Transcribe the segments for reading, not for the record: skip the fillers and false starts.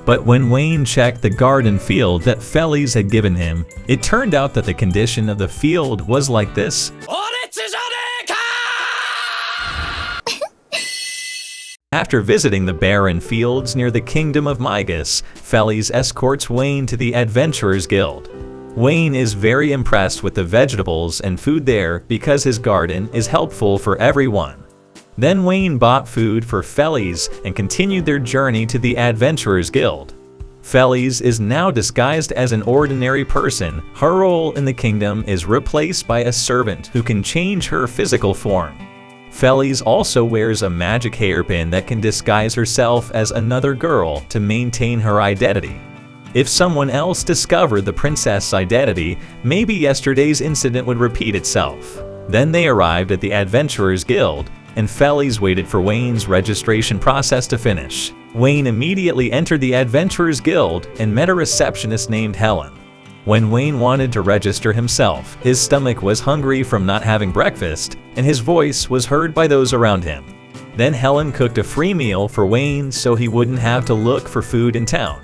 But when Wayne checked the garden field that Feliz had given him, it turned out that the condition of the field was like this. After visiting the barren fields near the kingdom of Migas, Feliz escorts Wayne to the Adventurers Guild. Wayne is very impressed with the vegetables and food there because his garden is helpful for everyone. Then Wayne bought food for Feliz and continued their journey to the Adventurers Guild. Feliz is now disguised as an ordinary person. Her role in the kingdom is replaced by a servant who can change her physical form. Feliz also wears a magic hairpin that can disguise herself as another girl to maintain her identity. If someone else discovered the princess' identity, maybe yesterday's incident would repeat itself. Then they arrived at the Adventurers Guild, and Feliz waited for Wayne's registration process to finish. Wayne immediately entered the Adventurers Guild and met a receptionist named Helen. When Wayne wanted to register himself, his stomach was hungry from not having breakfast, and his voice was heard by those around him. Then Helen cooked a free meal for Wayne so he wouldn't have to look for food in town.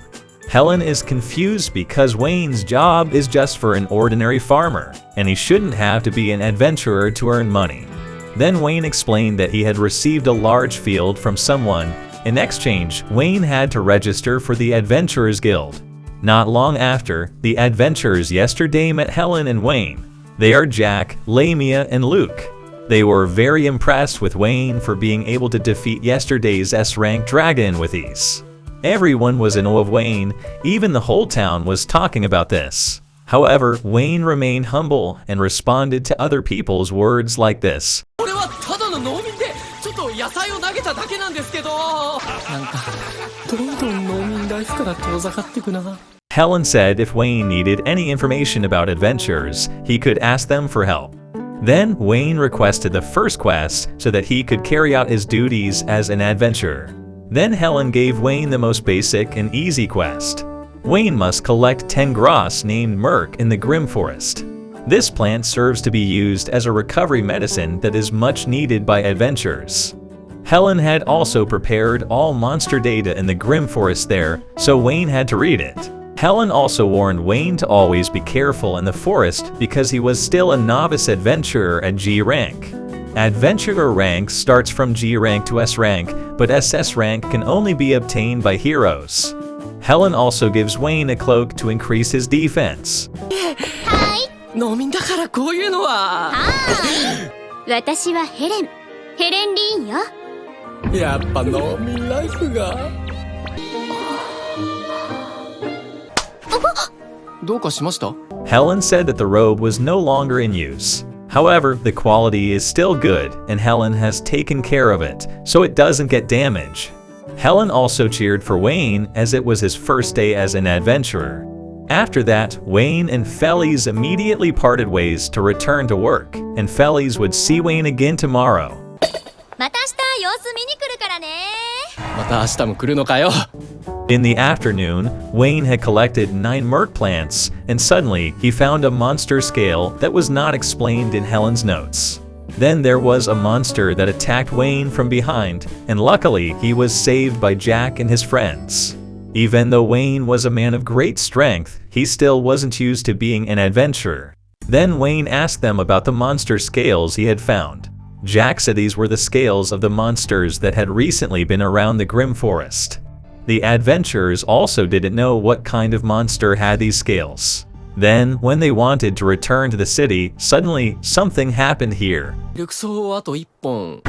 Helen is confused because Wayne's job is just for an ordinary farmer, and he shouldn't have to be an adventurer to earn money. Then Wayne explained that he had received a large field from someone. In exchange, Wayne had to register for the Adventurers Guild. Not long after, the adventurers yesterday met Helen and Wayne. They are Jack, Lamia, and Luke. They were very impressed with Wayne for being able to defeat yesterday's S-rank dragon with ease. Everyone was in awe of Wayne, even the whole town was talking about this. However, Wayne remained humble and responded to other people's words like this. Helen said if Wayne needed any information about adventures, he could ask them for help. Then Wayne requested the first quest so that he could carry out his duties as an adventurer. Then Helen gave Wayne the most basic and easy quest. Wayne must collect 10 grass named Merc in the Grim Forest. This plant serves to be used as a recovery medicine that is much needed by adventurers. Helen had also prepared all monster data in the Grim Forest there, so Wayne had to read it. Helen also warned Wayne to always be careful in the forest because he was still a novice adventurer at G rank. Adventurer rank starts from G rank to S rank, but SS rank can only be obtained by heroes. Helen also gives Wayne a cloak to increase his defense. Hi. 農民だからこういうのは。私はヘレンリーンよ。やっぱ農民ライフが。どうかしました? Helen said that the robe was no longer in use. However, the quality is still good, and Helen has taken care of it, so it doesn't get damaged. Helen also cheered for Wayne as it was his first day as an adventurer. After that, Wayne and Feliz immediately parted ways to return to work, and Feliz would see Wayne again tomorrow. また明日様子見に来るからね。また明日も来るのかよ。In the afternoon, Wayne had collected 9 merc plants, and suddenly he found a monster scale that was not explained in Helen's notes. Then there was a monster that attacked Wayne from behind, and luckily he was saved by Jack and his friends. Even though Wayne was a man of great strength, he still wasn't used to being an adventurer. Then Wayne asked them about the monster scales he had found. Jack said these were the scales of the monsters that had recently been around the Grim Forest. The adventurers also didn't know what kind of monster had these scales. Then, when they wanted to return to the city, suddenly something happened here. 緑藻あと1本。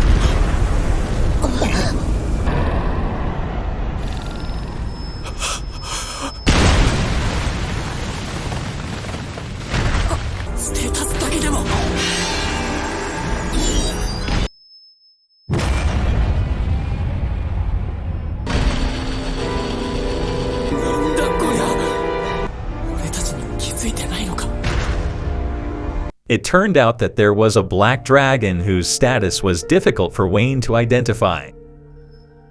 ステータスだけでも。なんだこりゃ。俺たちに気づいてないのか。It turned out that there was a black dragon whose status was difficult for Wayne to identify.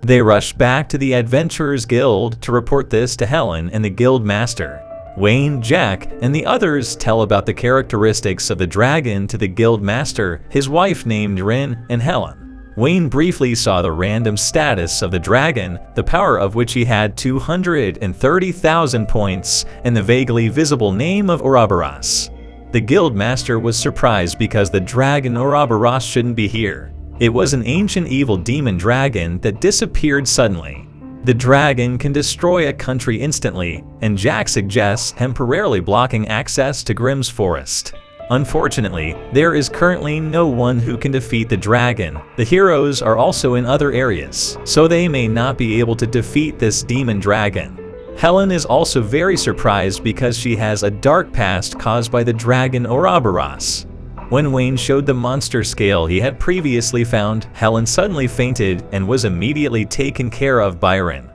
They rushed back to the Adventurers Guild to report this to Helen and the guild master. Wayne, Jack, and the others tell about the characteristics of the dragon to the guild master, his wife named Rin, and Helen. Wayne briefly saw the random status of the dragon, the power of which he had 230,000 points, and the vaguely visible name of Ouroboros. The guild master was surprised because the dragon Ouroboros shouldn't be here. It was an ancient evil demon dragon that disappeared suddenly. The dragon can destroy a country instantly, and Jack suggests temporarily blocking access to Grimm's forest. Unfortunately, there is currently no one who can defeat the dragon. The heroes are also in other areas, so they may not be able to defeat this demon dragon. Helen is also very surprised because she has a dark past caused by the dragon Ouroboros. When Wayne showed the monster scale he had previously found, Helen suddenly fainted and was immediately taken care of by Rin.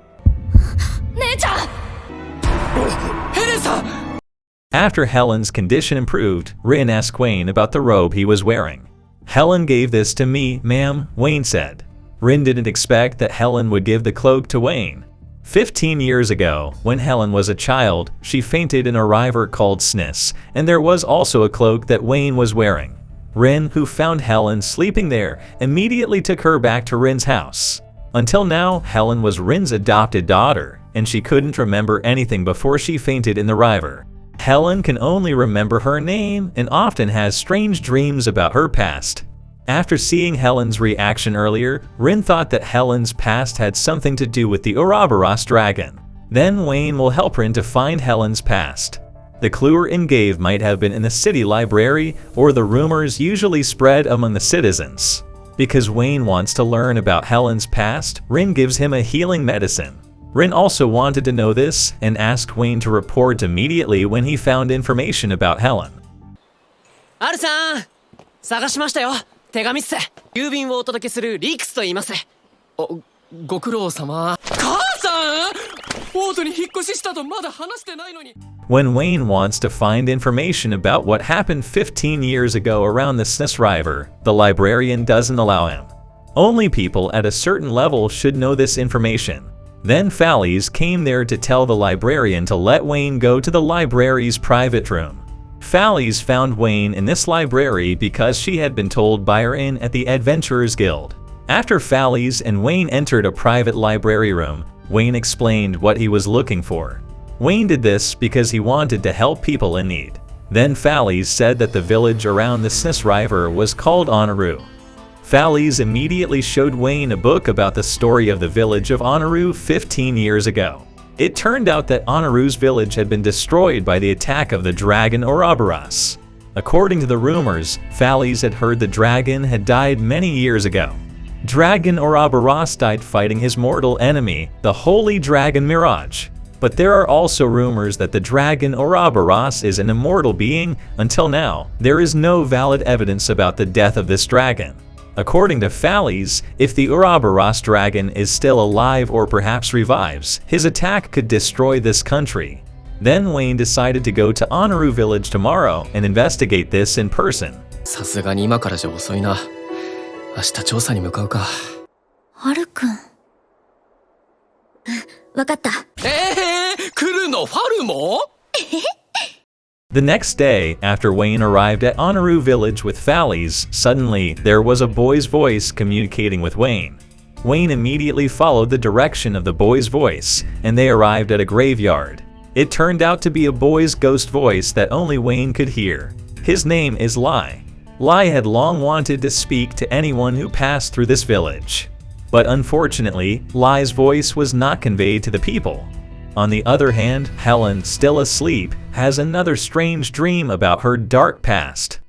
After Helen's condition improved, Rin asked Wayne about the robe he was wearing. "Helen gave this to me, ma'am," Wayne said. Rin didn't expect that Helen would give the cloak to Wayne. 15 years ago, when Helen was a child, she fainted in a river called Snis, and there was also a cloak that Wayne was wearing. Rin, who found Helen sleeping there, immediately took her back to Rin's house. Until now, Helen was Rin's adopted daughter, and she couldn't remember anything before she fainted in the river. Helen can only remember her name and often has strange dreams about her past. After seeing Helen's reaction earlier, Rin thought that Helen's past had something to do with the Ouroboros dragon. Then Wayne will help Rin to find Helen's past. The clue Rin gave might have been in the city library, or the rumors usually spread among the citizens. Because Wayne wants to learn about Helen's past, Rin gives him a healing medicine. Rin also wanted to know this and asked Wayne to report immediately when he found information about Helen. アルさん、探しましたよ。手紙っす。郵便をお届けするリークスと言います。ご苦労様。母さん、オートに引っ越ししたとまだ話してないのに。 When Wayne wants to find information about what happened 15 years ago around the Snis River, the librarian doesn't allow him. Only people at a certain level should know this information. Then Fallies came there to tell the librarian to let Wayne go to the library's private room. Fallies found Wayne in this library because she had been told by Rin at the Adventurers Guild. After Fallies and Wayne entered a private library room, Wayne explained what he was looking for. Wayne did this because he wanted to help people in need. Then Fallies said that the village around the Snis River was called Honoru. Fallies immediately showed Wayne a book about the story of the village of Honoru 15 years ago. It turned out that Honoru's village had been destroyed by the attack of the dragon Ouroboros. According to the rumors, Fallies had heard the dragon had died many years ago. Dragon Ouroboros died fighting his mortal enemy, the holy dragon Mirage. But there are also rumors that the dragon Ouroboros is an immortal being. Until now, there is no valid evidence about the death of this dragon. According to Fallies, if the Ouroboros dragon is still alive or perhaps revives, his attack could destroy this country. Then Wayne decided to go to Honoru village tomorrow and investigate this in person. さすがに今からじゃ遅いな。明日調査に向かうか。はるくん。わかった。来るのファルも？ The next day, after Wayne arrived at Honoru village with Fallies, suddenly there was a boy's voice communicating with Wayne. Wayne immediately followed the direction of the boy's voice, and they arrived at a graveyard. It turned out to be a boy's ghost voice that only Wayne could hear. His name is Lai. Lai had long wanted to speak to anyone who passed through this village. But unfortunately, Lai's voice was not conveyed to the people. On the other hand, Helen, still asleep, has another strange dream about her dark past.